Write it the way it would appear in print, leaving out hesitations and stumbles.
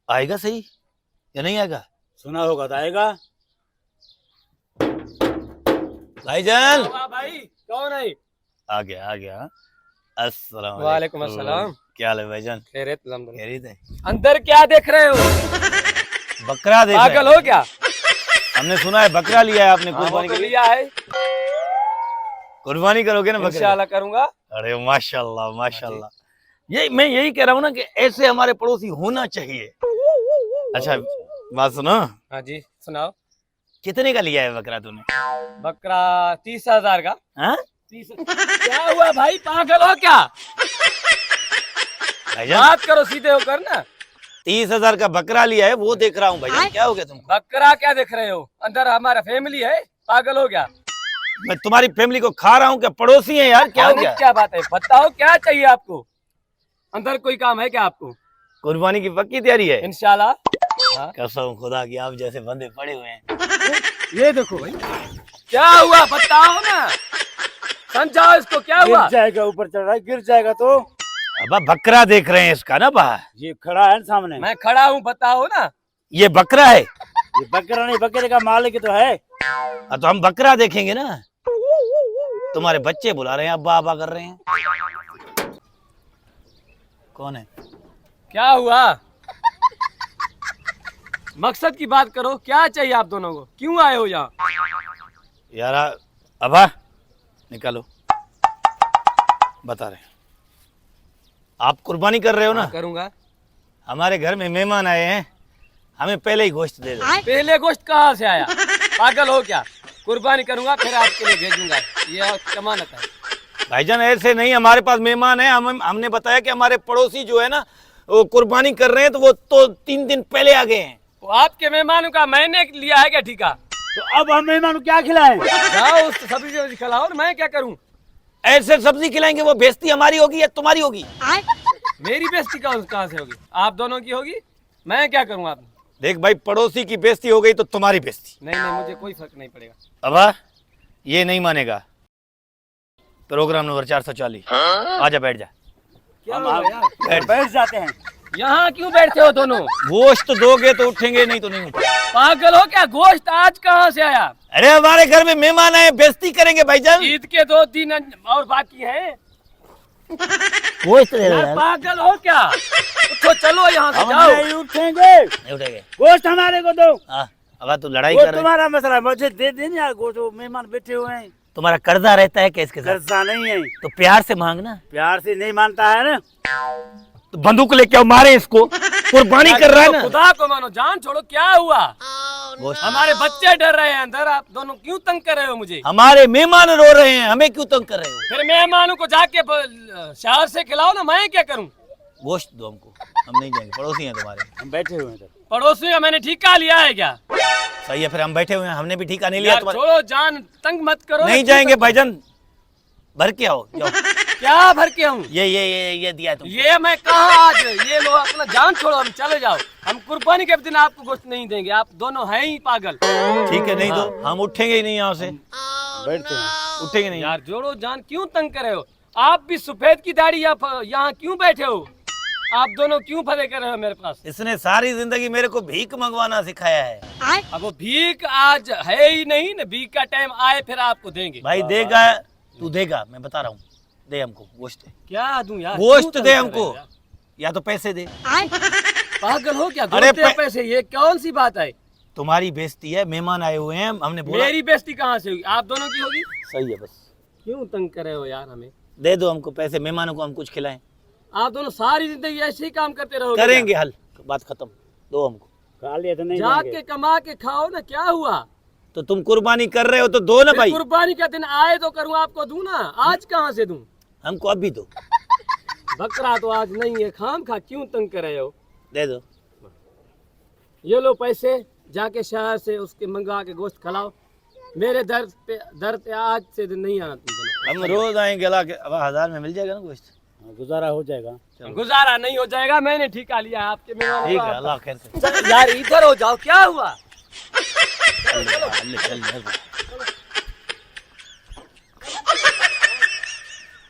आएगा सही या नहीं आएगा? सुना होगा तो आएगा। भाईजान भाई कौन है? आ गया। अस्सलाम वालेकुम अस्सलाम। क्या हाल है भाईजान? खैरियत अल्हम्दुलिल्लाह। खैरियत है? अंदर क्या देख रहे हो? बकरा देख रहे पागल हैं। हो क्या? हमने सुना है बकरा लिया है आपने हाँ, वो कुर्बानी तो के लिए। लिया है, कुर्बानी करोगे ना बकरे? इंशाल्लाह करूंगा। अरे माशाल्लाह माशाल्लाह। मैं यही कह रहा हूँ ना कि ऐसे हमारे पड़ोसी होना चाहिए। अच्छा बात सुनो, हाँ जी सुनाओ। कितने का लिया है बकरा तूने? बकरा 30,000 का। हाँ? 30 क्या हुआ भाई, पागल हो क्या? भाईजान बात करो सीधे होकर ना। 30,000 का बकरा लिया है वो देख रहा हूँ भाईजान, क्या हो गया तुमको? बकरा क्या देख रहे हो? अंदर हमारा फैमिली है, पागल हो क्या? मैं तुम्हारी फैमिली को खा रहा हूँ, क्या पड़ोसी है यार? क्या हो खाने गया? की क्या बात है, बताओ क्या चाहिए आपको? अंदर कोई काम है क्या आपको? कुर्बानी की पक्की तैयारी है? इंशाल्लाह। हाँ? कसम खुदा की आप जैसे बंदे पड़े हुए हैं। ये देखो भाई, क्या हुआ बताओ ना, समझाओ इसको, क्या हुआ? गिर जाएगा, ऊपर चढ़ रहा है, गिर जाएगा तो। अब बकरा देख रहे हैं इसका ना बाहर। ये खड़ा है ना सामने। मैं खड़ा हूँ, बताओ ना। ये बकरा है? ये बकरा नहीं, बकरे का मालिक तो है। तो हम बकरा देखेंगे ना। तुम्हारे बच्चे बुला रहे हैं, अब्बा अब्बा कर रहे हैं। कौन है? क्या हुआ? मकसद की बात करो, क्या चाहिए आप दोनों को? क्यों आए हो यहाँ? यार अब्बा निकालो, बता रहे हैं। आप कुर्बानी कर रहे हो ना? हाँ, करूंगा। हमारे घर में मेहमान आए हैं, हमें पहले ही गोश्त दे दो। पहले गोश्त कहाँ से आया? पागल हो क्या? कुर्बानी करूंगा फिर आपके लिए भेजूंगा, ये जमानत है। भाईजान ऐसे नहीं, हमारे पास मेहमान है। हमने बताया कि हमारे पड़ोसी जो है ना वो कुर्बानी कर रहे हैं, तो वो तो 3 दिन पहले आ गए हैं। वो आपके मेहमानों का मैंने लिया है क्या ठिका? तो अब हम मेहमान को क्या खिलाएं? जाओ उस सब्जी खिलाओ ना, मैं क्या करूं? ऐसे सब्जी खिलाएंगे, वो बेइज्जती हमारी होगी या तुम्हारी होगी? मेरी बेइज्जती कहाँ से होगी? आप दोनों की होगी, मैं क्या करूं? आप देख भाई, पड़ोसी की बेइज्जती हो गई तो तुम्हारी बेइज्जती। नहीं, मुझे कोई फर्क नहीं पड़ेगा। अबा ये नहीं मानेगा। Program number 440। आजा बैठ जा। क्या हम हुआ यार? बैठ जाते हैं। यहाँ क्यों बैठते हो दोनों? गोश्त दोगे तो उठेंगे, नहीं तो नहीं उठेंगे। पागल हो क्या? गोश्त आज कहाँ से आया? अरे हमारे घर में मेहमान आए, बेइज्जती करेंगे भाईजान। ईद के 2 दिन और बाकी है। गोश्त दे यार पागल हो क्या? उठो चलो यहाँ से, हम जाओ। नहीं उठेंगे। नहीं उठेंगे। गोश्त हमारे को दो। अब तू लड़ाई वो कर रहे है। तुम्हारा मसला है, मुझे दे देना यार गोश्त। वो मेहमान बैठे हुए हैं, तुम्हारा कर्जा रहता है क्या इसके साथ? कर्जा नहीं है। तो प्यार से मांगना। प्यार से नहीं मानता है ना। तो बंदूक लेके आओ, मारे इसको। कुर्बानी कर रहा है ना। खुदा को मानो, जान छोड़ो। क्या हुआ? गोश्त हमारे बच्चे डर रहे हैं अंदर, आप दोनों क्यों तंग कर रहे हो मुझे? हमारे मेहमान रो रहे हैं, हमें क्यों तंग कर रहे हो? फिर मेहमानों को जाके शहर से खिलाओ ना, मैं क्या करूं? गोश्त दो हमको, हम नहीं जाएंगे, पड़ोसी हैं तुम्हारे। हम बैठे हुए हैं। पड़ोसी का मैंने ठिका लिया है क्या? सही है, फिर हम बैठे हुए हैं, हमने भी ठिका नहीं लिया यार तुम्हारे। छोड़ो, जान तंग मत करो। नहीं जाएंगे भाईजान, भर के आओ जाओ। क्या भर के हूँ? ये दिया तुम। ये मैं कहा आज? ये लो अपना जान छोड़ो, हम चले जाओ। हम कुर्बानी के दिन आपको गोश्त नहीं देंगे, आप दोनों हैं ही पागल। ठीक है, नहीं तो हम उठेंगे ही नहीं यहाँ से। बैठते हैं। उठेंगे नहीं यार जोड़ो जान, क्यों तंग कर रहे हो? आप भी सफेद की दाढ़ी यहाँ क्यों बैठे हो? आप दोनों क्यों फंसे कर रहे हो मेरे पास? इसने सारी जिंदगी मेरे को भीख मंगवाना सिखाया है। अब वो भीख आज है ही नहीं ना, भीख का टाइम आए फिर आपको देंगे। भाई देगा, तू देगा, मैं बता रहा हूँ। दे हमको गोश्त, क्या दूं यार? गोश्त क्यों दे तंग कर रहे हमको, हो यार? या तो पैसे दे। पागल हो क्या? अरे गोश्त या पैसे, ये कौन सी बात है? तुम्हारी बेइज्जती है, मेहमान आए हुए हैं, हमने बोला। मेरी बेइज्जती कहाँ से होगी? आप दोनों की होगी। सही है, बस क्यों तंग कर रहे हो यार हमें? दे दो हमको पैसे, मेहमानों को हम कुछ खिलाएं। आप दोनों सारी जिंदगी ऐसे ही काम करते रहोगे? करेंगे हल, बात खत्म। दो हमको। खा लिया तो नहीं जाके देंगे। कमा के खाओ ना, क्या हुआ? तो तुम कुर्बानी कर रहे हो तो दो ना भाई। कुर्बानी का दिन आए तो करूँ, आपको दूं ना। आज कहाँ से दूं? हमको अभी दो। बकरा तो आज नहीं है, खाम खा क्यों तंग कर रहे हो? दे दो। ये लो पैसे, जाके शहर से उसके मंगवा के गोश्त खिलाओ। मेरे दर्द पे आज से दिन नहीं आना तुम दोनों। हम रोज आएंगे, अला के अब 1000 में मिल जाएगा ना गोश्त। गुजारा हो जाएगा। गुजारा नहीं हो जाएगा, मैंने ठिका लिया है आपके मेहमानों ठीक का। है, अल्लाह खैर से। चल यार इधर हो जाओ, क्या हुआ? चल, चल, चल, चल।